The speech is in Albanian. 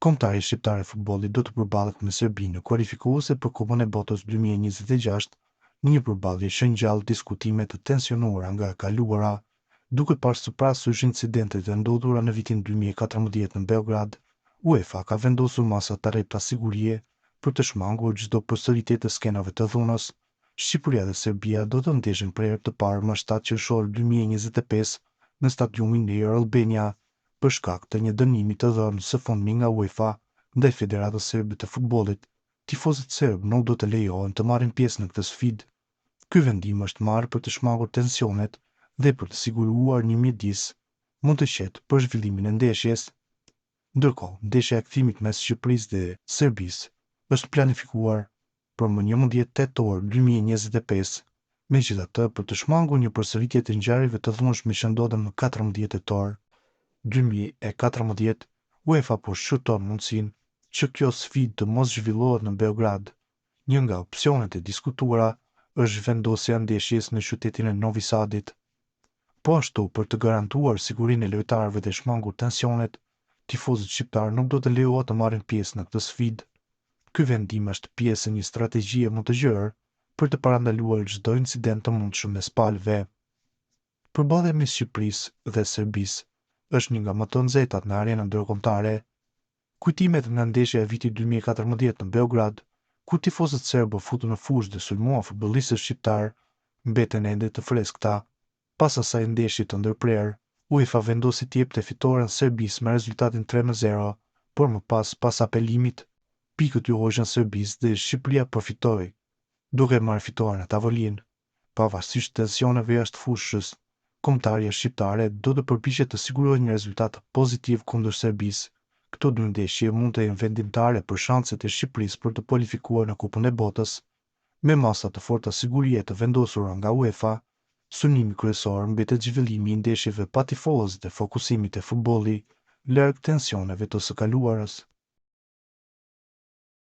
Kombëtari shqiptar e futbollit do të përballet me Serbinë në kualifikuese për Kupën e Botës 2026 në një përballje që ngjall diskutime të tensionuara nga e kaluara, duke parasysh incidentet e ndodhura në vitin 2014 në Beograd. UEFA ka vendosur masa të rrepta sigurie për të shmangur çdo përsëritje të skenave të dhunës. Shqipëria dhe Serbia do të ndeshin për herë të parë më 7 qershor 2025 në stadiumin Air Albania, për shkak të një dënimi të dhënë së fundmi nga UEFA ndaj Federatës Serbe të Futbollit. Tifozët serb nuk do të lejohen të marrin pjesë në këtë sfidë. Ky vendim është marrë për të shmangur tensionet dhe për të siguruar një mjedis mund të qetë për zhvillimin e ndeshjes. Ndërkohë, ndeshja e kthimit mes Shqipërisë dhe Serbisë është planifikuar për më 11 tetor 2025, megjithatë për të shmangur një përsëritje të ngjarjeve të dhunshme që ndodhen më 14 tetor 2014, UEFA po shqyrton mundësinë që kjo sfidë të mos zhvillohet në Beograd. Një nga opsionet e diskutuara është vendosja e ndeshjes në qytetin e Novi Sadit. Po ashtu, për të garantuar sigurinë e lojtarëve dhe shmangur tensionet, tifozët shqiptar nuk do të lejohet të marrin pjesë në këtë sfidë. Ky vendim është pjesë e një strategjie më të gjerë për të parandaluar çdo incident të mundshëm mes palëve. Përballja mes Shqipërisë dhe Serbisë është një nga më të nxehtat në arenën ndërkombëtare. Kujtimet nga ndeshja e vitit 2014 në Beograd, ku tifozët serbë u futën në fushë dhe sulmuan futbollistët shqiptar, mbeten ende të freskëta. Pas asaj ndeshje të ndërprerë, UEFA vendosi të jepte fitoren Serbisë me rezultatin 3-0, por më pas apelimit, pikët u hoqën Serbisë dhe Shqipëria përfitoi, duke marrë fitoren në tavolinë. Pavarësisht tensioneve jashtë fushës, kombëtarja shqiptare do të përpiqet të sigurojë një rezultat pozitiv kundër Serbisë. Këto dy ndeshje mund të jenë vendimtare për shanset e Shqipërisë për të kualifikuar në Kupën e Botës. Me masa të forta sigurie të vendosura nga UEFA, synimi kryesor mbetet zhvillimi i ndeshjeve pa tifozë dhe fokusimi te futbolli, larg tensioneve të së kaluarës.